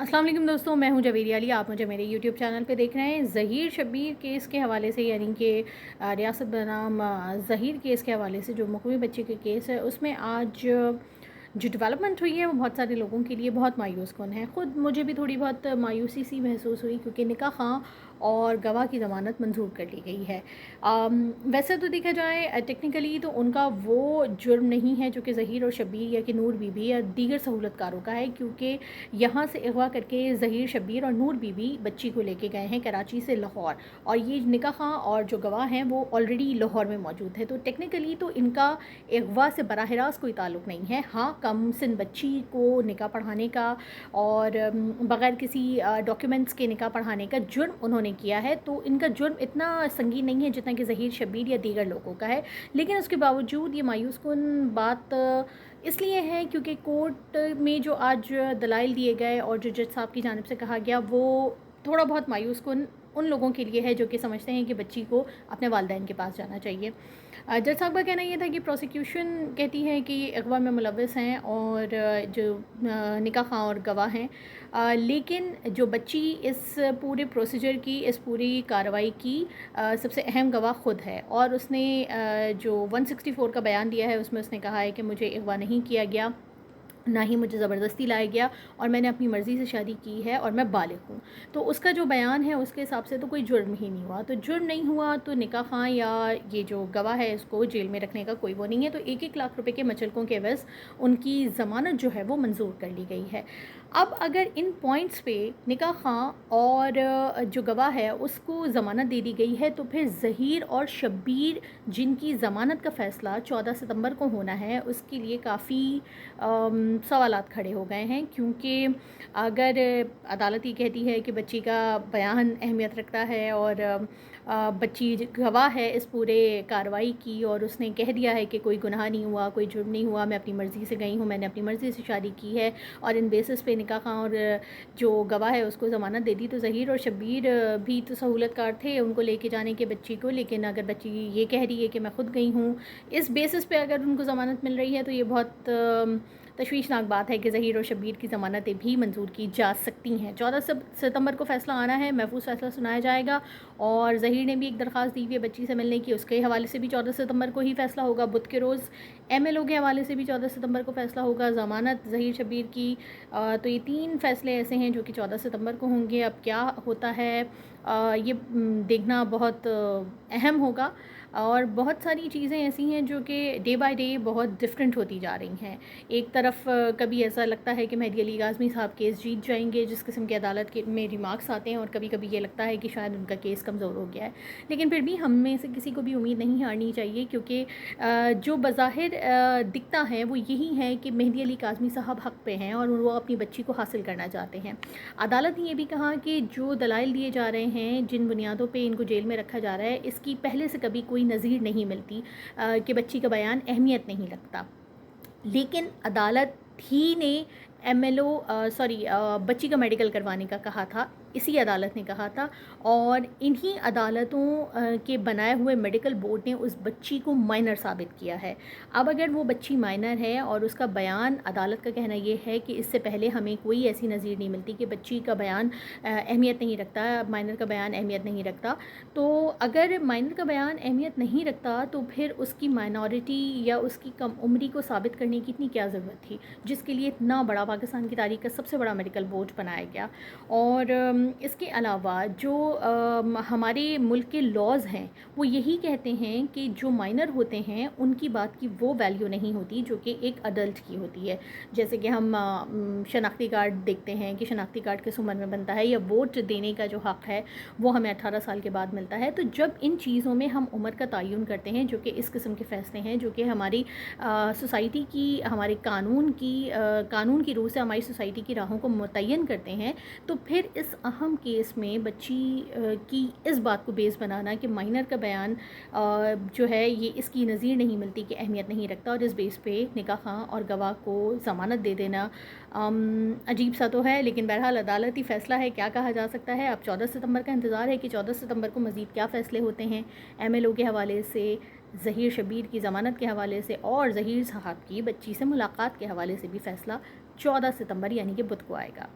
अस्सलाम वालेकुम दोस्तों, मैं हूं जवेरी अली। आप मुझे मेरे यूट्यूब चैनल पे देख रहे हैं। ज़हीर शब्बीर केस के हवाले से, यानी कि रियासत बनाम ज़हीर केस के हवाले से जो मुकवी बच्चे के केस है, उसमें आज जो डेवलपमेंट हुई है वो बहुत सारे लोगों के लिए बहुत मायूस कन है। ख़ुद मुझे भी थोड़ी बहुत मायूसी सी महसूस हुई, क्योंकि निकाह ख़ां और गवाह की ज़मानत मंजूर कर ली गई है। वैसे तो देखा जाए टेक्निकली तो उनका वो जुर्म नहीं है जो कि ज़हीर और शब्बीर या कि नूर बीबी या दीगर सहूलतकारों का है, क्योंकि यहाँ से अगवा करके ज़हीर शब्बीर और नूर बीबी बच्ची को लेके गए हैं कराची से लाहौर, और ये निकाह ख़ां और जो गवाह हैं वो ऑलरेडी लाहौर में मौजूद है। तो टेक्निकली तो इनका अगवा से बराह रास्त कोई ताल्लुक़ नहीं है। हाँ, कम सिन बच्ची को निकाह पढ़ाने का और बग़ैर किसी डॉक्यूमेंट्स के निकाह पढ़ाने का जुर्म उन्होंने किया है, तो इनका जुर्म इतना संगीन नहीं है जितना कि ज़हीर शब्बीर या दीगर लोगों का है। लेकिन उसके बावजूद ये मायूस कुन बात इसलिए है क्योंकि कोर्ट में जो आज दलाइल दिए गए और जो जज साहब की जानिब से कहा गया, वो थोड़ा बहुत मायूस कुन उन लोगों के लिए है जो कि समझते हैं कि बच्ची को अपने वालिदैन के पास जाना चाहिए। जज साहब का कहना यह था कि प्रोसिक्यूशन कहती है कि ये अगवा में मुलव्वस हैं और जो निकाह ख़ां और गवाह हैं, लेकिन जो बच्ची इस पूरे प्रोसीजर की, इस पूरी कार्रवाई की सबसे अहम गवाह ख़ुद है। और उसने जो 164 का बयान दिया है उसमें उसने कहा है कि मुझे अगवा नहीं किया गया, ना ही मुझे ज़बरदस्ती लाया गया, और मैंने अपनी मर्ज़ी से शादी की है और मैं बालिग़ हूँ। तो उसका जो बयान है उसके हिसाब से तो कोई जुर्म ही नहीं हुआ। तो जुर्म नहीं हुआ तो निकाह ख़ां या ये जो गवाह है इसको जेल में रखने का कोई वो नहीं है। तो 1-1 लाख रुपए के मचलकों के एवज़ उनकी ज़मानत जो है वो मंजूर कर ली गई है। अब अगर इन पॉइंट्स पे निकाह ख़ां और जो गवाह है उसको ज़मानत दे दी गई है, तो फिर ज़हीर और शब्बीर जिनकी ज़मानत का फ़ैसला 14 सितंबर को होना है, उसके लिए काफ़ी सवालात खड़े हो गए हैं। क्योंकि अगर अदालत ये कहती है कि बच्ची का बयान अहमियत रखता है और बच्ची गवाह है इस पूरे कार्रवाई की, और उसने कह दिया है कि कोई गुनाह नहीं हुआ, कोई जुर्म नहीं हुआ, मैं अपनी मर्ज़ी से गई हूँ, मैंने अपनी मर्ज़ी से शादी की है, और इन बेसिस पे निकाह ख़ां और जो गवाह है उसको ज़मानत दे दी, तो ज़हीर और शब्बीर भी तो सहूलतकार थे उनको लेके जाने के बच्ची को। लेकिन अगर बच्ची ये कह रही है कि मैं ख़ुद गई हूँ, इस बेसिस पे अगर उनको ज़मानत मिल रही है, तो ये बहुत तशवीशनाक बात है कि ज़हीर और शब्बीर की ज़मानतें भी मंजूर की जा सकती हैं। 14 सितंबर को फ़ैसला आना है, महफूज फ़ैसला सुनाया जाएगा, और ज़हीर ने भी एक दरख्वास्त दी हुई है बच्ची से मिलने की, उसके हवाले से भी 14 सितंबर को ही फ़ैसला होगा। बुध के रोज़ MLO के हवाले से भी 14 सितंबर को फ़ैसला होगा। ज़मानत ज़हीर शब्बीर की, तो ये 3 फ़ैसले ऐसे हैं जो कि 14 सितंबर को होंगे। अब क्या होता है ये देखना बहुत अहम होगा, और बहुत सारी चीज़ें ऐसी हैं जो कि डे बाय डे बहुत डिफरेंट होती जा रही हैं। एक तरफ कभी ऐसा लगता है कि मेहदी अली काज़मी साहब केस जीत जाएंगे जिस किस्म की अदालत के में रिमार्क्स आते हैं, और कभी कभी ये लगता है कि शायद उनका केस कमज़ोर हो गया है। लेकिन फिर भी हम में से किसी को भी उम्मीद नहीं हारनी चाहिए, क्योंकि जो बज़ाहिर दिखता है वो यही है कि मेहदी अली काज़मी साहब हक़ पे हैं और वो अपनी बच्ची को हासिल करना चाहते हैं। अदालत ने ये भी कहा कि जो दलाइल दिए जा रहे हैं, जिन बुनियादों पे इनको जेल में रखा जा रहा है, इसकी पहले से कभी कोई नज़ीर नहीं मिलती कि बच्ची का बयान अहमियत नहीं रखता। लेकिन अदालत ही ने बच्ची का मेडिकल करवाने का कहा था, इसी अदालत ने कहा था, और इन्हीं अदालतों के बनाए हुए मेडिकल बोर्ड ने उस बच्ची को माइनर साबित किया है। अब अगर वो बच्ची माइनर है और उसका बयान, अदालत का कहना ये है कि इससे पहले हमें कोई ऐसी नज़ीर नहीं मिलती कि बच्ची का बयान अहमियत नहीं रखता, माइनर का बयान अहमियत नहीं रखता, तो अगर माइनर का बयान अहमियत नहीं रखता तो फिर उसकी माइनॉरिटी या उसकी कम उम्री को साबित करने की इतनी क्या ज़रूरत थी, जिसके लिए इतना बड़ा पाकिस्तान की तारीख़ का सबसे बड़ा मेडिकल बोर्ड बनाया गया। और इसके अलावा जो हमारे मुल्क के लॉज़ हैं वो यही कहते हैं कि जो माइनर होते हैं उनकी बात की वो वैल्यू नहीं होती जो कि एक अडल्ट की होती है। जैसे कि हम शनाख्ती कार्ड देखते हैं कि शनाख्ती कार्ड किस उम्र में बनता है, या वोट देने का जो हक़ है वो हमें 18 साल के बाद मिलता है। तो जब इन चीज़ों में हम उम्र का तयन करते हैं, जो कि इस किस्म के फ़ैसले हैं जो कि हमारी सोसाइटी की, हमारे कानून की रूह से हमारी सोसाइटी की राहों को मुतय्यन करते हैं, तो फिर इस अहम केस में बच्ची की इस बात को बेस बनाना कि माइनर का बयान जो है ये इसकी नज़ीर नहीं मिलती कि अहमियत नहीं रखता, और इस बेस पे निकाह ख़ां और गवाह को ज़मानत दे देना अजीब सा तो है। लेकिन बहरहाल अदालती फ़ैसला है, क्या कहा जा सकता है। अब 14 सितंबर का इंतज़ार है कि 14 सितंबर को मज़ीद क्या फ़ैसले होते हैं MLO के हवाले से, ज़हीर शब्बीर की ज़मानत के हवाले से, और ज़हीर साहब की बच्ची से मुलाकात के हवाले से भी फ़ैसला 14 सितंबर यानी कि बुध को आएगा।